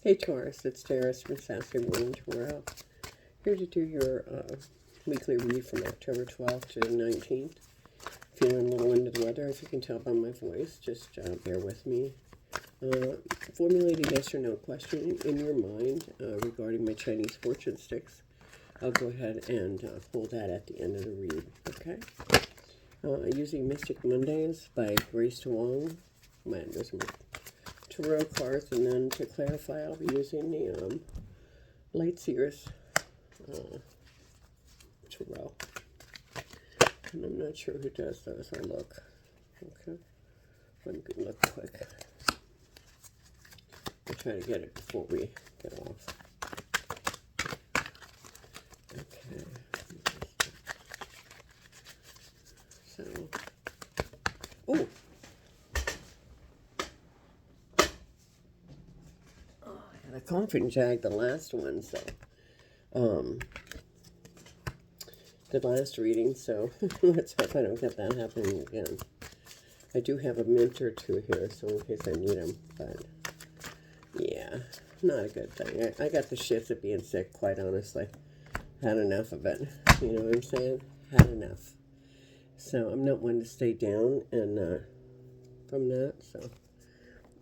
Hey Taurus, it's Taurus from Sassy Woman Tarot. Here to do your weekly read from October 12th to the 19th. Feeling a little under the weather, as you can tell by my voice. Just bear with me. Formulate a yes or no question in your mind regarding my Chinese fortune sticks. I'll go ahead and pull that at the end of the read, okay? Using Mystic Mondays by Grace Wong. Man, there's my tarot cards, and then to clarify, I'll be using the Light Seers tarot. And I'm not sure who does those. I'll look. Okay. Let me look quick. I'll try to get it before we get off. Okay. So, oh! I had a coughing jag the last one, so, the last reading, so let's hope I don't get that happening again. I do have a mint or two here, so in case I need them, but yeah, not a good thing. I got the shits of being sick, quite honestly. Had enough of it, you know what I'm saying? Had enough. So I'm not one to stay down and from that, so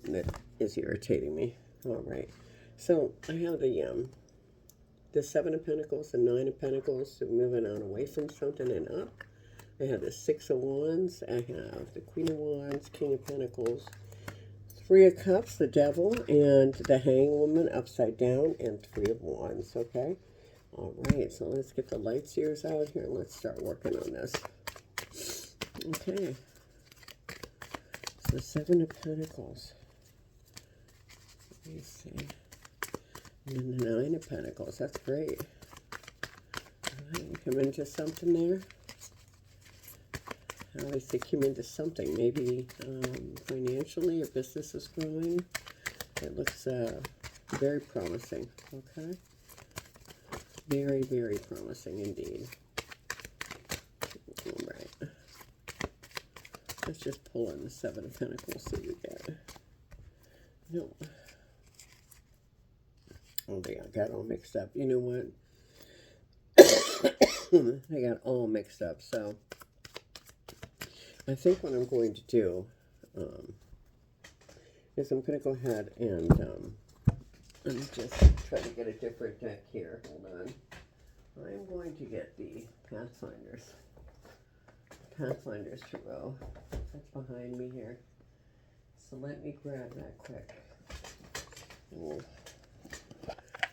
that is irritating me. All right, so I have the Seven of Pentacles, the Nine of Pentacles, so moving on away from something and up. I have the Six of Wands. I have the Queen of Wands, King of Pentacles, Three of Cups, the Devil, and the Hanged Woman upside down, and Three of Wands, okay? All right, so let's get the Light Seers out here, and let's start working on this. Okay. So Seven of Pentacles. Let me see. And the Nine of Pentacles. That's great. All right, you come into something there. I always think you come into something. Maybe financially your business is growing. It looks very promising. Okay. Very, very promising indeed. All right. Let's just pull in the Seven of Pentacles so you get. No. Oh, they got all mixed up. You know what? They got all mixed up. So I think what I'm going to do is I'm going to go ahead and let me just try to get a different deck here. Hold on. I'm going to get the Pathfinders Tarot. That's behind me here. So let me grab that quick. We'll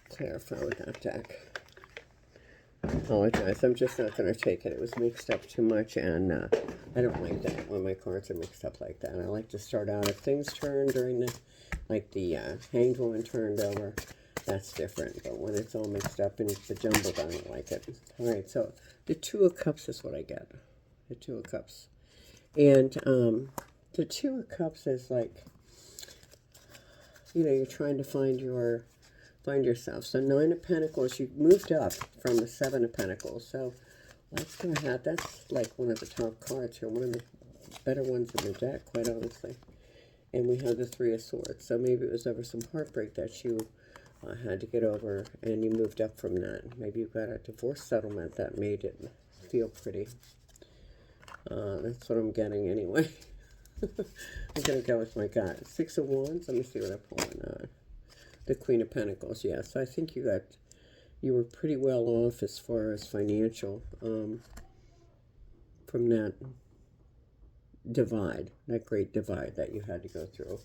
clarify with that deck. I apologize. I'm just not going to take it. It was mixed up too much, and I don't like that when my cards are mixed up like that. I like to start out if things turn during the, like the Hanged Woman turned over, that's different. But when it's all mixed up and it's jumbled, I don't like it. All right, so the Two of Cups is what I get. The Two of Cups. And the Two of Cups is like, you know, you're trying to find yourself. So Nine of Pentacles, you moved up from the Seven of Pentacles. So let's go ahead. That's like one of the top cards here. One of the better ones in the deck, quite honestly. And we have the Three of Swords. So maybe it was over some heartbreak that you had to get over, and you moved up from that. Maybe you got a divorce settlement that made it feel pretty. That's what I'm getting anyway. I'm going to go with my gut. Six of Wands. Let me see what I pull in. The Queen of Pentacles. Yeah, so I think you were pretty well off as far as financial from that divide, that great divide that you had to go through.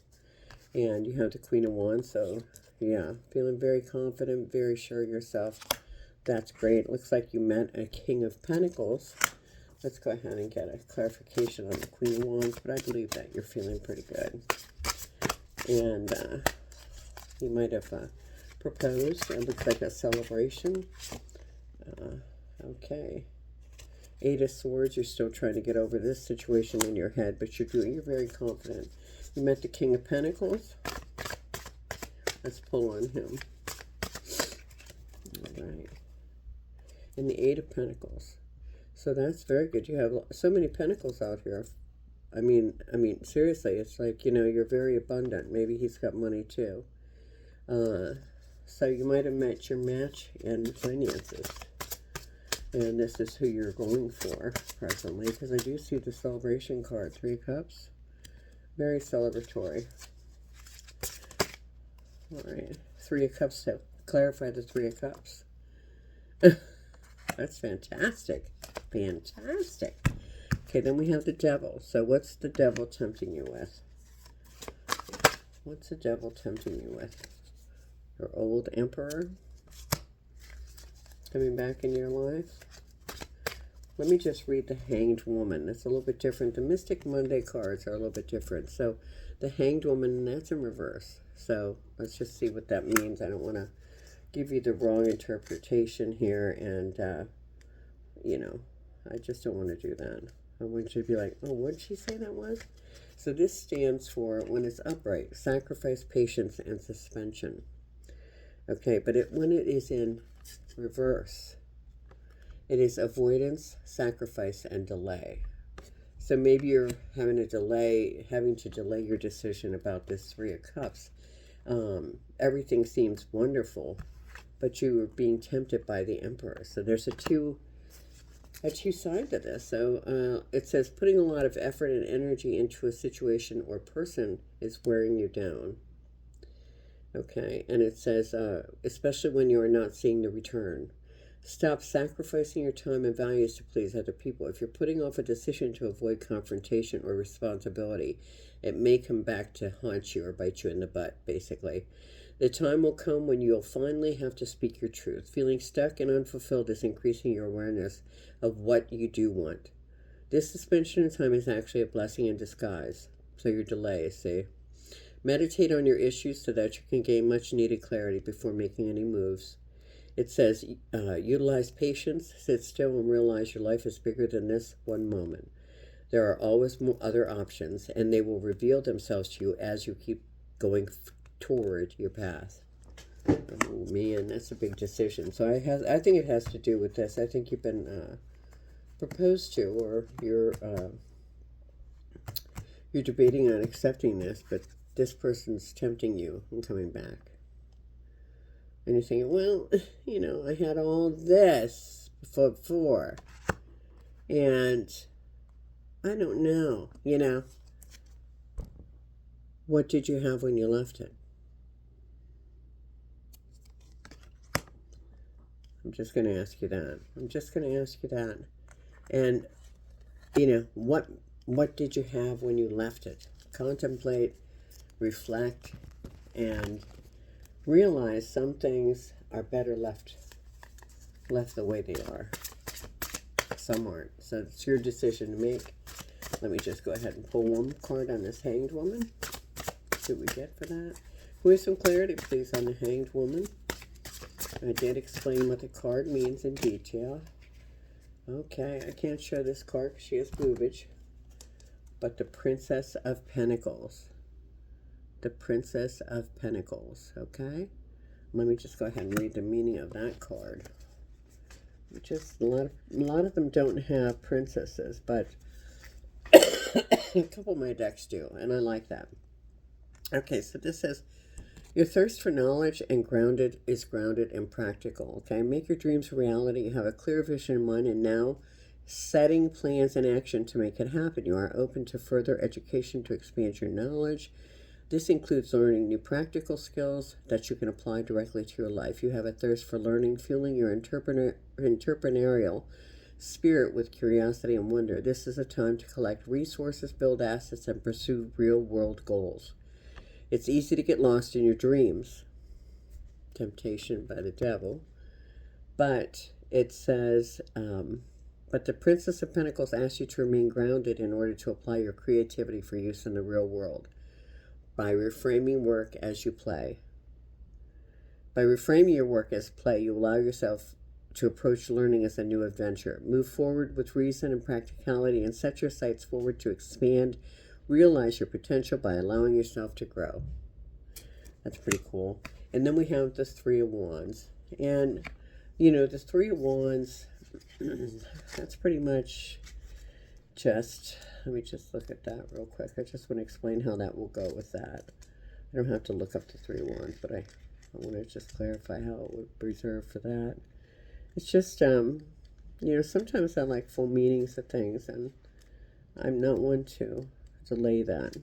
And you have the Queen of Wands, so yeah, feeling very confident, very sure of yourself. That's great. Looks like you met a King of Pentacles. Let's go ahead and get a clarification on the Queen of Wands, but I believe that you're feeling pretty good. And you might have proposed. It looks like a celebration. Okay. Eight of Swords. You're still trying to get over this situation in your head, but you're very confident. You met the King of Pentacles. Let's pull on him. All right. And the Eight of Pentacles. So that's very good. You have so many pentacles out here. I mean, seriously, it's like, you know, you're very abundant. Maybe he's got money too. So you might have met your match in finances. And this is who you're going for presently, because I do see the celebration card, 3 of Cups. Very celebratory. All right, 3 of Cups to clarify the 3 of Cups. That's fantastic. Fantastic. Okay, then we have the Devil. So what's the Devil tempting you with? What's the Devil tempting you with? Your old Emperor coming back in your life? Let me just read the Hanged Woman. That's a little bit different. The Mystic Monday cards are a little bit different. So the Hanged Woman, that's in reverse. So let's just see what that means. I don't want to give you the wrong interpretation here. And, you know, I just don't want to do that. I want you to be like, oh, what did she say that was? So this stands for, when it's upright, sacrifice, patience, and suspension. Okay, but when it is in reverse, it is avoidance, sacrifice, and delay. So maybe you're having to delay your decision about this 3 of Cups. Everything seems wonderful, but you are being tempted by the Emperor. So there's a two side to this. So it says putting a lot of effort and energy into a situation or person is wearing you down. Okay, and it says, especially when you are not seeing the return. Stop sacrificing your time and values to please other people. If you're putting off a decision to avoid confrontation or responsibility, it may come back to haunt you or bite you in the butt, basically. The time will come when you'll finally have to speak your truth. Feeling stuck and unfulfilled is increasing your awareness of what you do want. This suspension of time is actually a blessing in disguise. So your delay, see? Meditate on your issues so that you can gain much needed clarity before making any moves. It says, utilize patience, sit still, and realize your life is bigger than this one moment. There are always other options, and they will reveal themselves to you as you keep going toward your path. Oh man, that's a big decision. So I think it has to do with this. I think you've been proposed to, or you're debating on accepting this, but this person's tempting you and coming back. And you're thinking, well, you know, I had all this before. And I don't know, you know. What did you have when you left it? I'm just going to ask you that. And, you know, what did you have when you left it? Contemplate, reflect, and realize some things are better left the way they are. Some aren't. So it's your decision to make. Let me just go ahead and pull one card on this Hanged Woman. See what we get for that. With some clarity, please, on the Hanged Woman. I did explain what the card means in detail. Okay, I can't show this card because she has boobage. But the Princess of Pentacles. The Princess of Pentacles, okay? Let me just go ahead and read the meaning of that card. Which is a lot of them don't have princesses, but a couple of my decks do, and I like that. Okay, so this says, your thirst for knowledge is grounded and practical, okay? Make your dreams a reality. You have a clear vision in mind, and now setting plans in action to make it happen. You are open to further education to expand your knowledge. This includes learning new practical skills that you can apply directly to your life. You have a thirst for learning, fueling your entrepreneurial spirit with curiosity and wonder. This is a time to collect resources, build assets, and pursue real-world goals. It's easy to get lost in your dreams. Temptation by the devil. But it says, but the Princess of Pentacles asks you to remain grounded in order to apply your creativity for use in the real world. By reframing work as you play. By reframing your work as play, you allow yourself to approach learning as a new adventure. Move forward with reason and practicality and set your sights forward to expand, realize your potential by allowing yourself to grow. That's pretty cool. And then we have the 3 of Wands. And, you know, the 3 of Wands, that's pretty much just... Let me just look at that real quick. I just want to explain how that will go with that. I don't have to look up the 3 of Wands, but I want to just clarify how it would be reserved for that. It's just, sometimes I like full meanings of things, and I'm not one to delay that.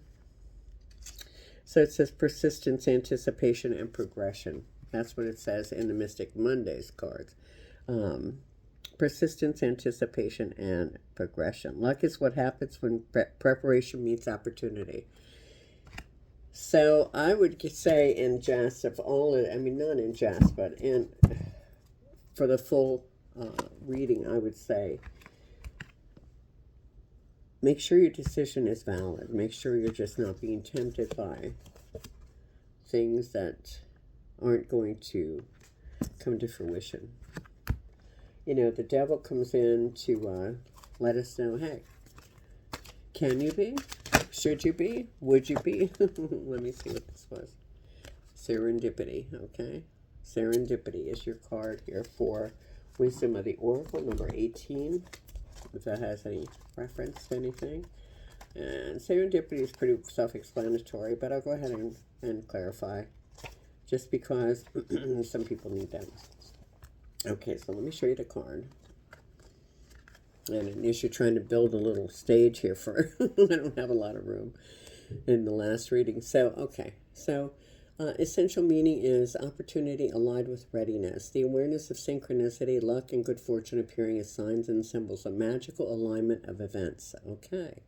So it says persistence, anticipation, and progression. That's what it says in the Mystic Mondays cards. Persistence, anticipation, and progression. Luck is what happens when preparation meets opportunity. So I would say in jest of all, not in jest, but for the full reading, I would say, make sure your decision is valid. Make sure you're just not being tempted by things that aren't going to come to fruition. The devil comes in to let us know, hey, can you be? Should you be? Would you be? Let me see what this was. Serendipity, okay? Serendipity is your card here for Wisdom of the Oracle, number 18, if that has any reference to anything. And serendipity is pretty self-explanatory, but I'll go ahead and clarify, just because some people need that. Okay, so let me show you the card. And at least you're trying to build a little stage here for, I don't have a lot of room in the last reading. So, okay. So, essential meaning is opportunity allied with readiness. The awareness of synchronicity, luck, and good fortune appearing as signs and symbols. A magical alignment of events. Okay.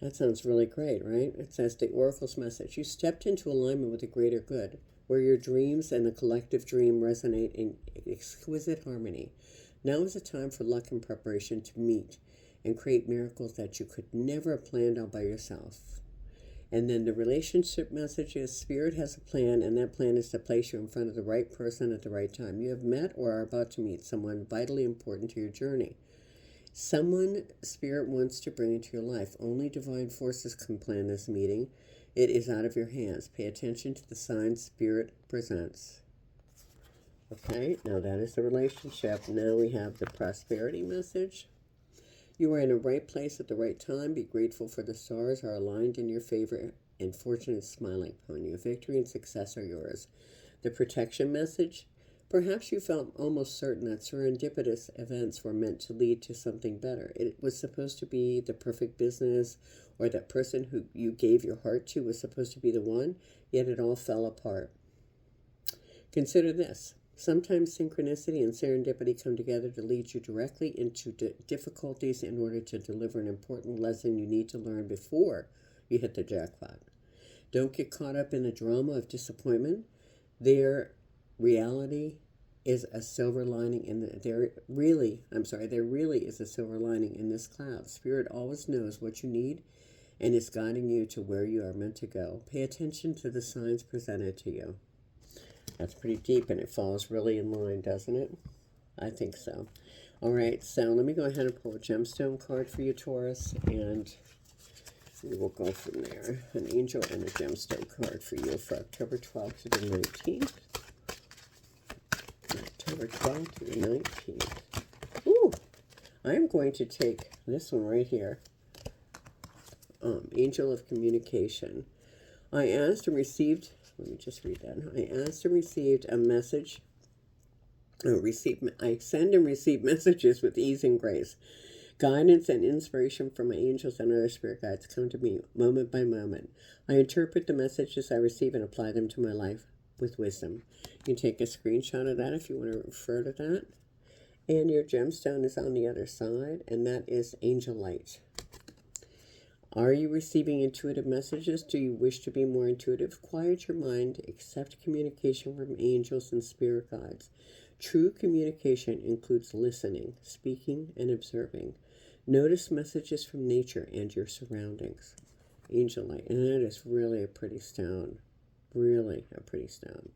That sounds really great, right? It says the Oracle's message. You stepped into alignment with the greater good, where your dreams and the collective dream resonate in exquisite harmony. Now is the time for luck and preparation to meet and create miracles that you could never have planned out by yourself. And then the relationship message is Spirit has a plan, and that plan is to place you in front of the right person at the right time. You have met or are about to meet someone vitally important to your journey. Someone Spirit wants to bring into your life. Only divine forces can plan this meeting. It is out of your hands. Pay attention to the signs Spirit presents. Okay, now that is the relationship. Now we have the prosperity message. You are in the right place at the right time. Be grateful for the stars are aligned in your favor and fortune is smiling upon you. Victory and success are yours. The protection message. Perhaps you felt almost certain that serendipitous events were meant to lead to something better. It was supposed to be the perfect business, or that person who you gave your heart to was supposed to be the one, yet it all fell apart. Consider this. Sometimes synchronicity and serendipity come together to lead you directly into difficulties in order to deliver an important lesson you need to learn before you hit the jackpot. Don't get caught up in the drama of disappointment. There really is a silver lining there really is a silver lining in this cloud. Spirit always knows what you need and is guiding you to where you are meant to go. Pay attention to the signs presented to you. That's pretty deep, and it falls really in line, doesn't it? I think so. All right, so let me go ahead and pull a gemstone card for you, Taurus, and we will go from there. An angel and a gemstone card for you for October 12th to the 19th. October 12th to the 19th. Ooh, I'm going to take this one right here. Angel of Communication. I asked and received... Let me just read that. I asked and received a message. I send and receive messages with ease and grace. Guidance and inspiration from my angels and other spirit guides come to me moment by moment. I interpret the messages I receive and apply them to my life with wisdom. You can take a screenshot of that if you want to refer to that. And your gemstone is on the other side, and that is Angel Light. Are you receiving intuitive messages? Do you wish to be more intuitive? Quiet your mind. Accept communication from angels and spirit guides. True communication includes listening, speaking, and observing. Notice messages from nature and your surroundings. Angel Light. And that is really a pretty stone. Really a pretty stone.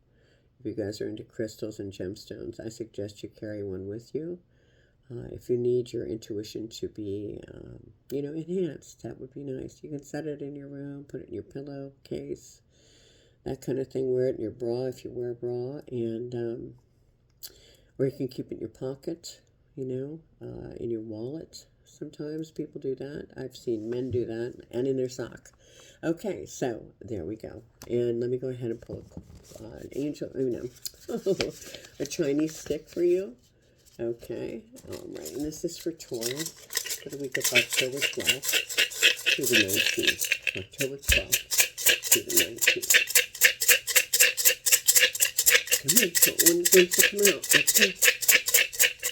If you guys are into crystals and gemstones, I suggest you carry one with you. If you need your intuition to be, enhanced, that would be nice. You can set it in your room, put it in your pillowcase, that kind of thing. Wear it in your bra if you wear a bra, or you can keep it in your pocket, in your wallet. Sometimes people do that. I've seen men do that, and in their sock. Okay, so there we go. And let me go ahead and pull an angel, a Chinese stick for you. Okay, all right. And this is for Taurus for the week of October 12th to the 19th. October 12th to the 19th. Come on, one needs to come out. Okay.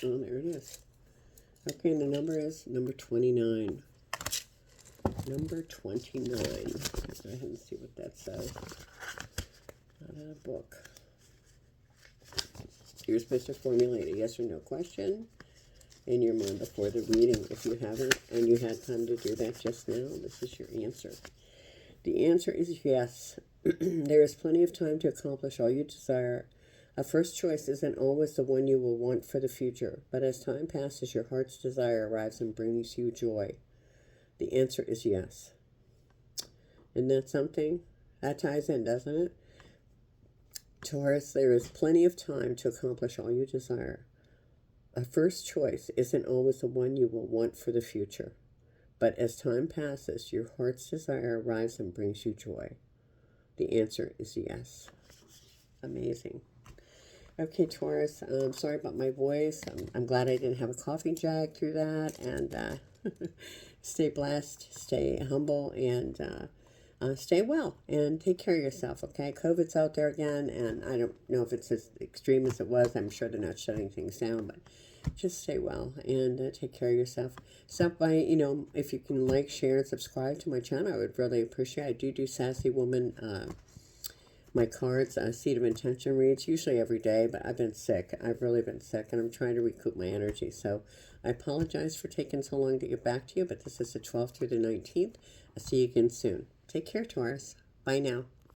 Oh, there it is. Okay, and the number is number 29. Number 29. Let's go ahead and see what that says. Out of the book. You're supposed to formulate a yes or no question in your mind before the reading. If you haven't, and you had time to do that just now, this is your answer. The answer is yes. There is plenty of time to accomplish all you desire. A first choice isn't always the one you will want for the future, but as time passes, your heart's desire arrives and brings you joy. The answer is yes. Isn't that something? That ties in, doesn't it? Taurus, there is plenty of time to accomplish all you desire. A first choice isn't always the one you will want for the future, but as time passes, your heart's desire arrives and brings you joy. The answer is yes. Amazing. Okay, Taurus, I'm sorry about my voice. I'm glad I didn't have a coffee jag through that. And stay blessed, stay humble, and stay well. And take care of yourself, okay? COVID's out there again, and I don't know if it's as extreme as it was. I'm sure they're not shutting things down, but just stay well and take care of yourself. Stop by, if you can like, share, and subscribe to my channel. I would really appreciate it. I do Sassy Woman my cards, Seed of Intention reads, usually every day, but I've been sick. I've really been sick, and I'm trying to recoup my energy. So I apologize for taking so long to get back to you, but this is the 12th through the 19th. I'll see you again soon. Take care, Taurus. Bye now.